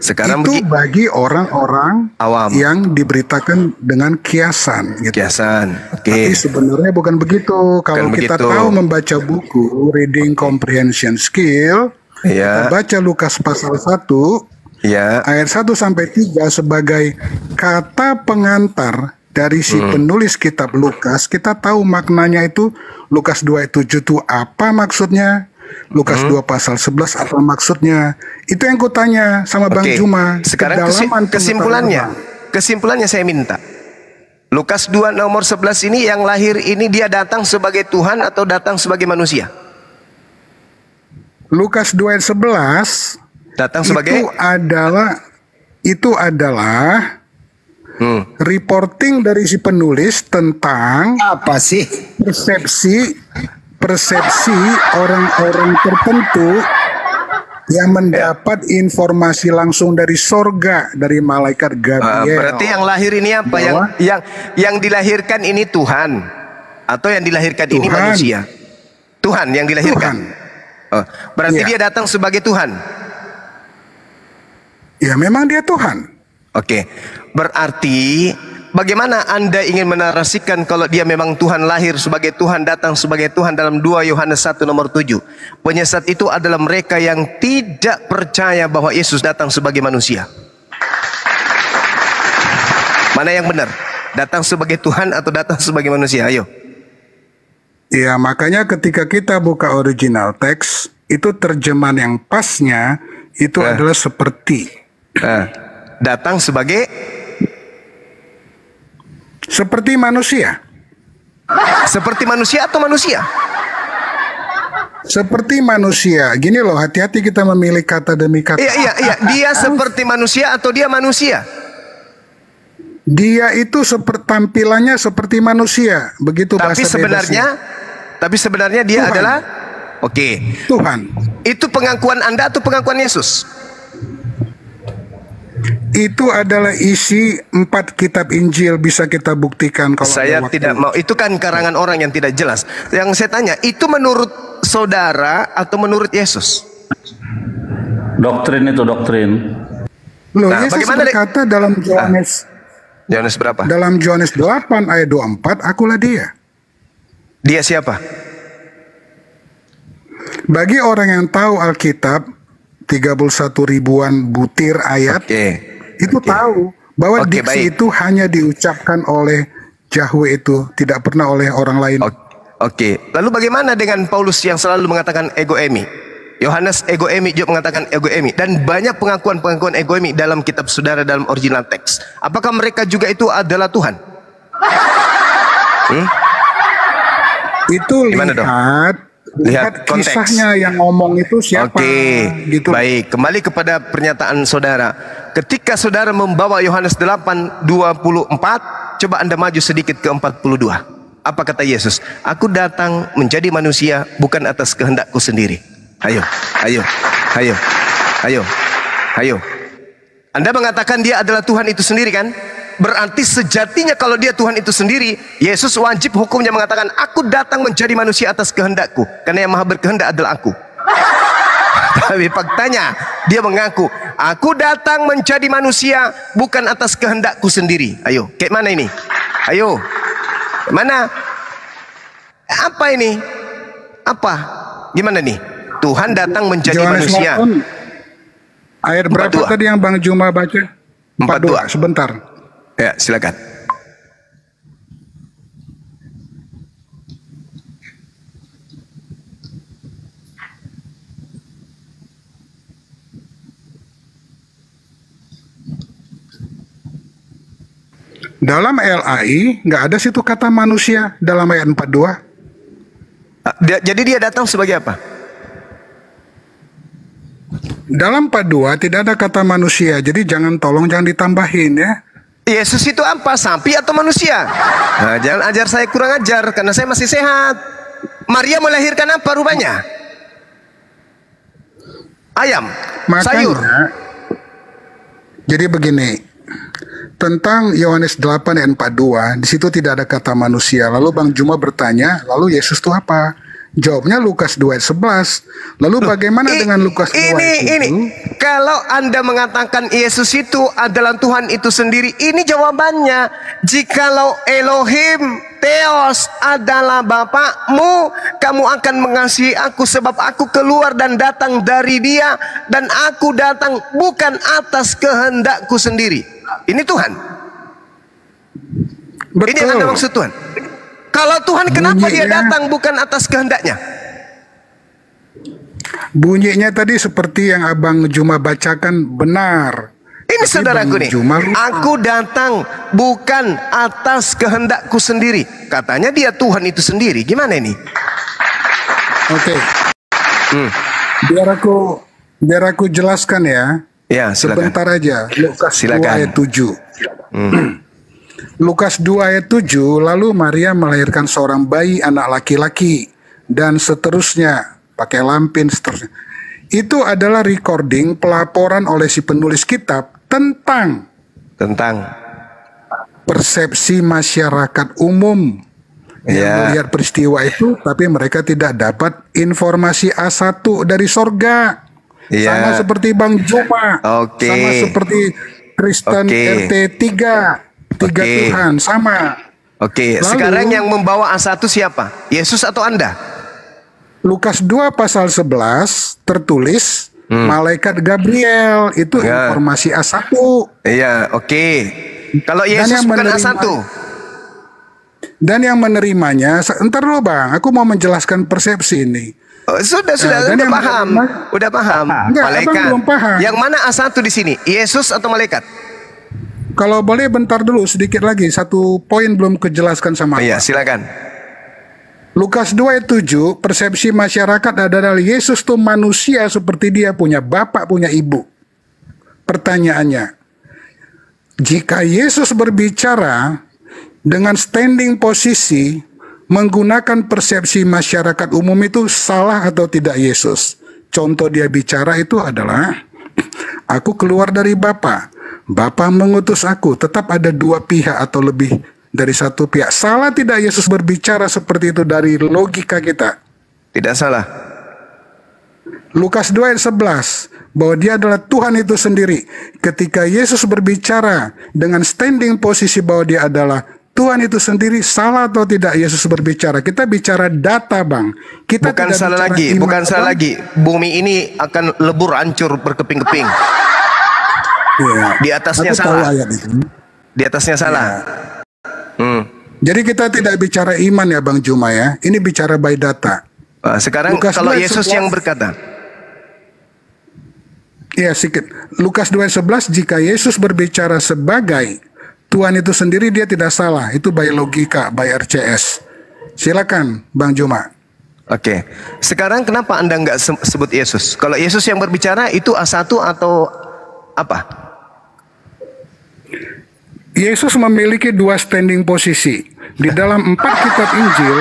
Sekarang itu bagi orang-orang awam yang diberitakan dengan kiasan, gitu. Tapi sebenarnya bukan begitu. Kalau kita tahu membaca buku Reading Comprehension Skill, kita baca Lukas pasal 1 ayat 1 sampai 3 sebagai kata pengantar dari si penulis kitab Lukas. Kita tahu maknanya itu. Lukas 2 ayat 7 itu apa maksudnya? Lukas 2 pasal 11 apa maksudnya? Itu yang kutanya sama Bang Juma. Sekarang kesimpulannya saya minta. Lukas 2 nomor 11 ini, yang lahir ini dia datang sebagai Tuhan atau datang sebagai manusia? Lukas 2 ayat 11 datang sebagai itu adalah reporting dari si penulis tentang apa sih persepsi orang-orang tertentu yang mendapat informasi langsung dari sorga, dari malaikat Gabriel. Berarti yang lahir ini apa? Yang dilahirkan ini Tuhan atau yang dilahirkan ini manusia? Tuhan yang dilahirkan. Berarti dia datang sebagai Tuhan. Ya, memang dia Tuhan. Berarti bagaimana Anda ingin menarasikan kalau dia memang Tuhan, lahir sebagai Tuhan, datang sebagai Tuhan dalam 2 Yohanes 1 nomor 7. Penyesat itu adalah mereka yang tidak percaya bahwa Yesus datang sebagai manusia. Mana yang benar? Datang sebagai Tuhan atau datang sebagai manusia? Ayo. Ya, makanya ketika kita buka original teks, itu terjemahan yang pasnya itu adalah seperti. Datang sebagai manusia. Seperti manusia atau manusia? Seperti manusia. Gini loh, hati-hati kita memilih kata demi kata. Iya. Dia seperti manusia atau dia manusia? Dia itu tampilannya seperti manusia. Begitu bahasa bebasnya. Tapi sebenarnya dia Tuhan adalah Tuhan. Itu pengakuan Anda atau pengakuan Yesus? Itu adalah isi 4 kitab Injil, bisa kita buktikan. Kalau saya tidak mau, itu kan karangan orang yang tidak jelas. Yang saya tanya, itu menurut saudara atau menurut Yesus? Doktrin itu doktrin. Loh, Yesus berkata dalam Yohanes berapa? Dalam Yohanes 8 ayat 24, akulah dia. Dia siapa? Bagi orang yang tahu Alkitab, 31 ribuan butir ayat, itu tahu bahwa diksi itu hanya diucapkan oleh Yahweh, itu tidak pernah oleh orang lain. Oke. Lalu bagaimana dengan Paulus yang selalu mengatakan ego emi? Yohanes ego emi juga mengatakan ego emi, dan banyak pengakuan-pengakuan ego emi dalam kitab saudara dalam original teks. Apakah mereka juga itu adalah Tuhan? Itu lihat konteks. Kisahnya yang ngomong itu siapa. Gitu. Baik, kembali kepada pernyataan saudara. Ketika saudara membawa Yohanes 8:24, coba Anda maju sedikit ke 42. Apa kata Yesus? Aku datang menjadi manusia bukan atas kehendakku sendiri. Ayo. Anda mengatakan dia adalah Tuhan itu sendiri kan? Berarti sejatinya kalau dia Tuhan itu sendiri, Yesus wajib hukumnya mengatakan, aku datang menjadi manusia atas kehendakku, karena yang maha berkehendak adalah aku. Tapi faktanya dia mengaku, aku datang menjadi manusia bukan atas kehendakku sendiri. Ayo, kayak mana ini? Ayo, mana? Apa ini? Apa? Gimana nih? Tuhan datang menjadi Yohanes manusia. 8, ayat berapa 42. tadi yang Bang Juma baca? 42. Sebentar. Ya, silakan. Dalam LAI nggak ada situ kata manusia dalam ayat 42. Jadi dia datang sebagai apa? Dalam 42 tidak ada kata manusia. Jadi jangan ditambahin ya. Yesus itu apa? Sapi atau manusia? Nah, jangan ajar saya kurang ajar, karena saya masih sehat. Maria melahirkan apa rupanya? Ayam, sayur. Jadi begini, tentang Yohanes 8 ayat 42, di situ tidak ada kata manusia. Lalu Bang Juma bertanya, lalu Yesus itu apa? Jawabnya Lukas 2 ayat 11. Lalu bagaimana dengan Lukas 2 ayat 7? Kalau Anda mengatakan Yesus itu adalah Tuhan itu sendiri, ini jawabannya. Jikalau Elohim Theos adalah Bapakmu, kamu akan mengasihi aku sebab aku keluar dan datang dari Dia, dan aku datang bukan atas kehendakku sendiri. Ini Tuhan. Betul. Ini yang Anda maksud Tuhan. Kalau Tuhan, kenapa dia datang bukan atas kehendaknya? Bunyinya tadi seperti yang Abang Juma bacakan benar. Ini saudaraku nih, aku datang bukan atas kehendakku sendiri. Katanya dia Tuhan itu sendiri. Gimana ini? Oke. Biar aku jelaskan ya. Ya, silakan. Sebentar aja. Lukas 2 ayat 7. Lukas 2 ayat 7, lalu Maria melahirkan seorang bayi anak laki-laki, dan seterusnya, pakai lampin seterusnya. Itu adalah recording pelaporan oleh si penulis kitab tentang persepsi masyarakat umum yang melihat peristiwa itu, tapi mereka tidak dapat informasi A1 dari sorga. Sama seperti Bang Juma, sama seperti Kristen RT 3. Tiga Tuhan sama. Oke, sekarang yang membawa A1 siapa? Yesus atau Anda? Lukas 2 pasal 11 tertulis malaikat Gabriel, itu informasi A1. Iya, oke. Kalau Yesus bukan A1. Dan yang menerimanya, entar dulu Bang, aku mau menjelaskan persepsi ini. Sudah paham. Udah paham. Malaikat. Belum paham. Yang mana A1 di sini? Yesus atau malaikat? Kalau boleh bentar dulu sedikit lagi, satu poin belum kejelaskan sama Iya, silakan. Lukas 2 ayat 7, persepsi masyarakat adalah Yesus itu manusia seperti dia, punya bapak, punya ibu. Pertanyaannya, jika Yesus berbicara dengan standing posisi menggunakan persepsi masyarakat umum, itu salah atau tidak Yesus? Contoh dia bicara itu adalah, aku keluar dari Bapa, Bapa mengutus aku. Tetap ada dua pihak atau lebih dari satu pihak. Salah tidak Yesus berbicara seperti itu dari logika kita? Tidak salah. Lukas 2 ayat 11, bahwa dia adalah Tuhan itu sendiri. Ketika Yesus berbicara dengan standing posisi bahwa dia adalah Tuhan itu sendiri, salah atau tidak Yesus berbicara? Kita bicara data, Bang. Kita bukan salah lagi, bukan salah lagi. Bumi ini akan lebur, hancur, berkeping-keping. Ya, di atasnya salah. Di atasnya salah. Jadi kita tidak bicara iman ya Bang Juma ya. Ini bicara by data. Sekarang Lukas kalau 2 Yesus 11. yang berkata, Ya sedikit. Lukas 2:11, jika Yesus berbicara sebagai Tuhan itu sendiri, dia tidak salah. Itu by logika, by RCS. Silakan Bang Juma. oke. Sekarang kenapa Anda nggak sebut Yesus? Kalau Yesus yang berbicara itu A1 atau apa? Yesus memiliki 2 standing posisi. Di dalam 4 kitab Injil,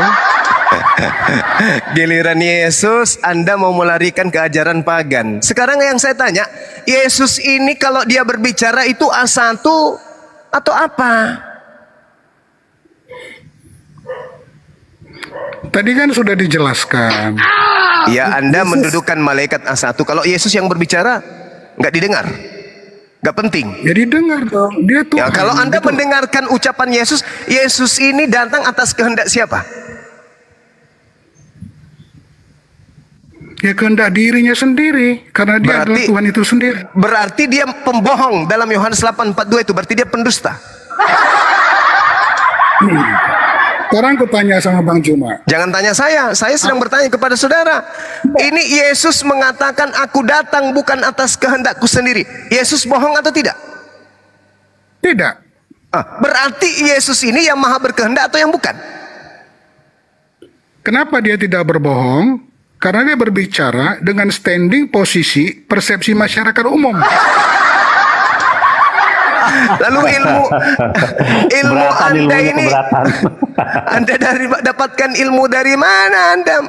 Giliran Yesus, Anda mau melarikan ke ajaran pagan. Sekarang yang saya tanya, Yesus ini kalau dia berbicara itu A1 atau apa? tadi kan sudah dijelaskan. Ya, Anda mendudukan malaikat A1. Kalau Yesus yang berbicara, nggak didengar. Nggak penting. Jadi dengar dong, dia Tuhan. Ya, kalau Anda gitu. mendengarkan ucapan Yesus, Yesus ini datang atas kehendak siapa? Ya kehendak dirinya sendiri, karena dia adalah Tuhan itu sendiri. Berarti dia pembohong dalam Yohanes 8:42 itu, berarti dia pendusta. Sekarang aku tanya sama Bang Juma. Jangan tanya saya sedang bertanya kepada saudara. Ini Yesus mengatakan aku datang bukan atas kehendakku sendiri. Yesus bohong atau tidak? Tidak. Berarti Yesus ini yang maha berkehendak atau yang bukan? Kenapa dia tidak berbohong? Karena dia berbicara dengan standing posisi persepsi masyarakat umum. Lalu ilmu Keberatan, Anda ilmunya ini keberatan. Anda dapatkan ilmu dari mana Anda?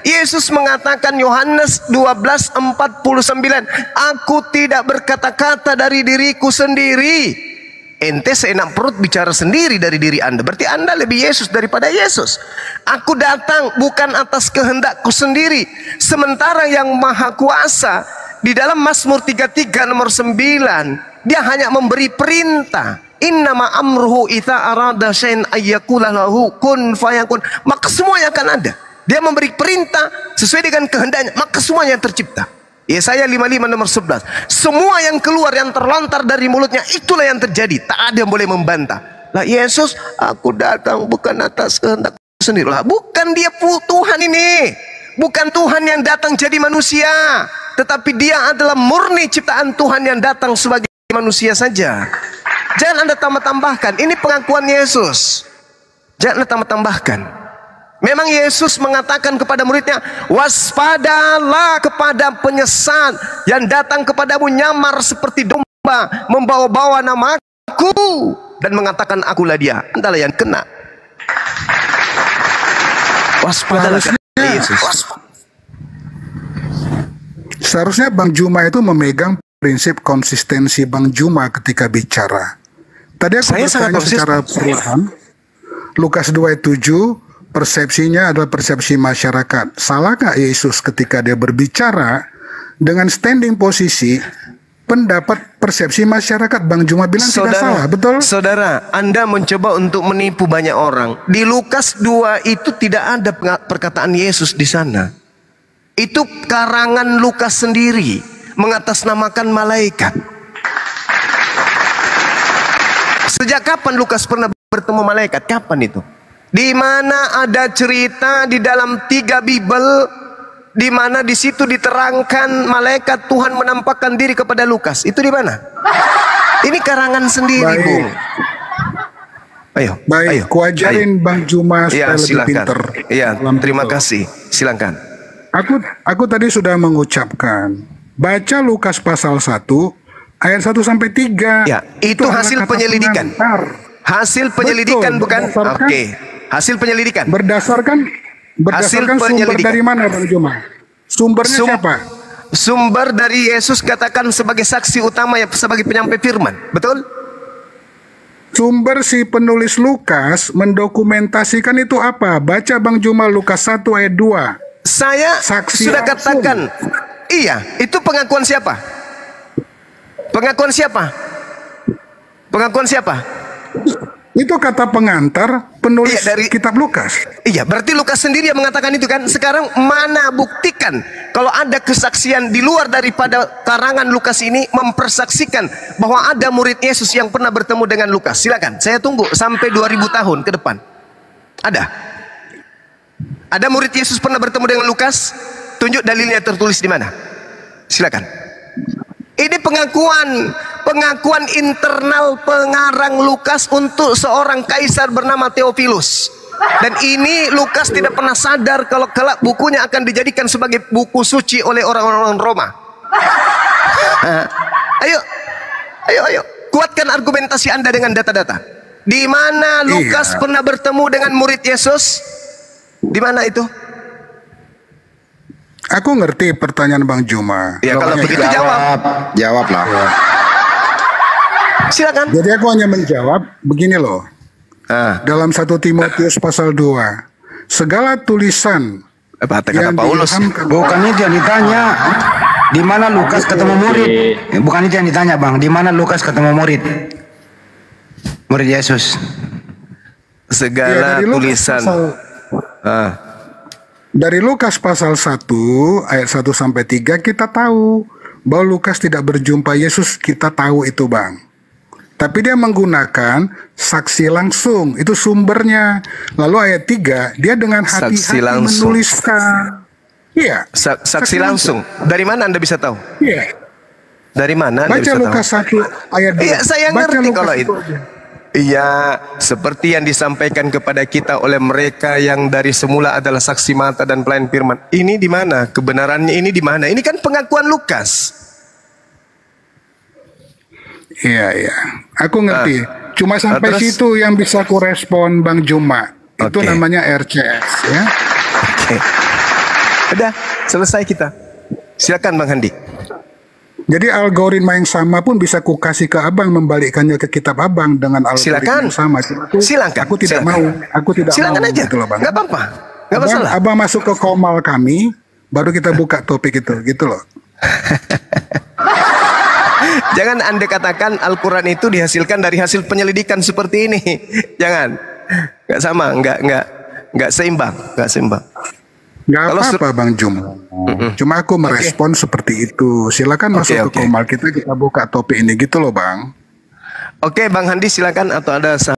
Yesus mengatakan Yohanes 12:49, aku tidak berkata-kata dari diriku sendiri. Ente seenak perut bicara sendiri dari diri Anda. Berarti Anda lebih Yesus daripada Yesus. Aku datang bukan atas kehendakku sendiri. Sementara yang maha kuasa di dalam Mazmur 33 nomor 9, dia hanya memberi perintah. Innama amruhu idza arada syai'an ayyakula lahu kun fayakun. Maka semuanya akan ada. Dia memberi perintah sesuai dengan kehendaknya, maka semuanya tercipta. Yesaya 55 nomor 11. Semua yang keluar, yang terlontar dari mulutnya, itulah yang terjadi. Tak ada yang boleh membantah. Lah Yesus, aku datang bukan atas kehendak sendiri. Lah bukan dia Tuhan ini. Bukan Tuhan yang datang jadi manusia. Tetapi dia adalah murni ciptaan Tuhan yang datang sebagai manusia saja. Jangan Anda tambah-tambahkan. Ini pengakuan Yesus. Jangan Anda tambah-tambahkan. Memang Yesus mengatakan kepada muridnya, waspadalah kepada penyesat yang datang kepadamu nyamar seperti domba, membawa-bawa namaku dan mengatakan akulah dia. Andalah yang kena. Waspadalah kepada Yesus. Seharusnya Bang Juma itu memegang prinsip konsistensi Bang Juma ketika bicara. Tadi aku bertanya secara perlahan. Lukas 2:7, persepsinya adalah persepsi masyarakat. Salah nggak Yesus ketika dia berbicara dengan standing posisi pendapat persepsi masyarakat? Bang Juma bilang tidak salah, betul? Saudara, Anda mencoba untuk menipu banyak orang. Di Lukas 2 itu tidak ada perkataan Yesus di sana. Itu karangan Lukas sendiri mengatasnamakan malaikat. Sejak kapan Lukas pernah bertemu malaikat? Kapan itu? Di mana ada cerita di dalam 3 Bible, di mana di situ diterangkan malaikat Tuhan menampakkan diri kepada Lukas. Itu di mana? Ini karangan sendiri, Bung. Ayo, baik, kuajarin Bang Juma supaya lebih pinter. Iya, terima kasih. Silakan. Aku tadi sudah mengucapkan, baca Lukas pasal 1 ayat 1 sampai 3. Ya, itu hasil penyelidikan. Hasil penyelidikan. Betul, bukan? Oke. Hasil penyelidikan. Berdasarkan sumber dari mana Bang Juma? Sumbernya siapa? Sumber dari Yesus katakan sebagai saksi utama, ya, sebagai penyampai firman. Betul? Sumber si penulis Lukas mendokumentasikan itu apa? Baca Bang Juma Lukas 1 ayat 2. Saya saksi sudah langsung. katakan. Iya, itu pengakuan siapa? Pengakuan siapa? Pengakuan siapa? Itu kata pengantar penulis dari kitab Lukas. Iya, berarti Lukas sendiri yang mengatakan itu kan. Sekarang mana buktikan kalau ada kesaksian di luar daripada karangan Lukas ini mempersaksikan bahwa ada murid Yesus yang pernah bertemu dengan Lukas. Silakan, saya tunggu sampai 2000 tahun ke depan. Ada? Ada murid Yesus pernah bertemu dengan Lukas? Tunjuk dalilnya tertulis di mana? Silakan. Ini pengakuan internal pengarang Lukas untuk seorang kaisar bernama Theophilus. Dan ini Lukas tidak pernah sadar kalau kelak bukunya akan dijadikan sebagai buku suci oleh orang-orang Roma. Ayo, kuatkan argumentasi Anda dengan data-data. Di mana Lukas pernah bertemu dengan murid Yesus? Di mana itu? Aku ngerti pertanyaan Bang Juma. Ya, kalau begitu jawab lah. Ya. Silakan. Jadi aku hanya menjawab begini loh. Dalam 1 Timotius pasal 2, segala tulisan kata Paulus. Bukan itu yang ditanya. Di mana Lukas ketemu murid? Bukan itu yang ditanya, Bang. Di mana Lukas ketemu murid? Murid Yesus. Segala tulisan. Dari Lukas pasal 1 ayat 1 sampai 3 kita tahu bahwa Lukas tidak berjumpa Yesus, kita tahu itu, Bang. Tapi dia menggunakan saksi langsung, itu sumbernya. Lalu ayat 3 dia dengan hati-hati menuliskan. Iya. Saksi langsung. Dari mana Anda bisa tahu? Iya. Dari mana Anda bisa tahu? Baca Lukas 1 ayat 2. Iya, saya ngerti kalau itu. 2. Iya, seperti yang disampaikan kepada kita oleh mereka yang dari semula adalah saksi mata dan pelayan firman. Ini di mana? Kebenarannya ini di mana? Ini kan pengakuan Lukas. Iya. Aku ngerti. Cuma sampai situ yang bisa aku respon Bang Juma. Itu namanya RCS ya. Udah, selesai kita. Silakan Bang Handi. Jadi algoritma yang sama pun bisa ku kasih ke Abang, membalikkannya ke kitab Abang dengan algoritma yang sama. Silakan. Aku tidak mau. Aku tidak silakan mau. Aja. Gitu loh, Bang. Gak apa-apa. Gak masalah. Abang masuk ke komal kami, baru kita buka topik itu. Gitu loh. Jangan Anda katakan Al-Quran itu dihasilkan dari hasil penyelidikan seperti ini. Jangan. Gak sama. Gak seimbang. Gak seimbang. Gak apa-apa Bang Jum. Cuma aku merespon seperti itu. Silakan masuk ke komal kita buka topik ini gitu loh Bang. Oke Bang Handi silakan, atau ada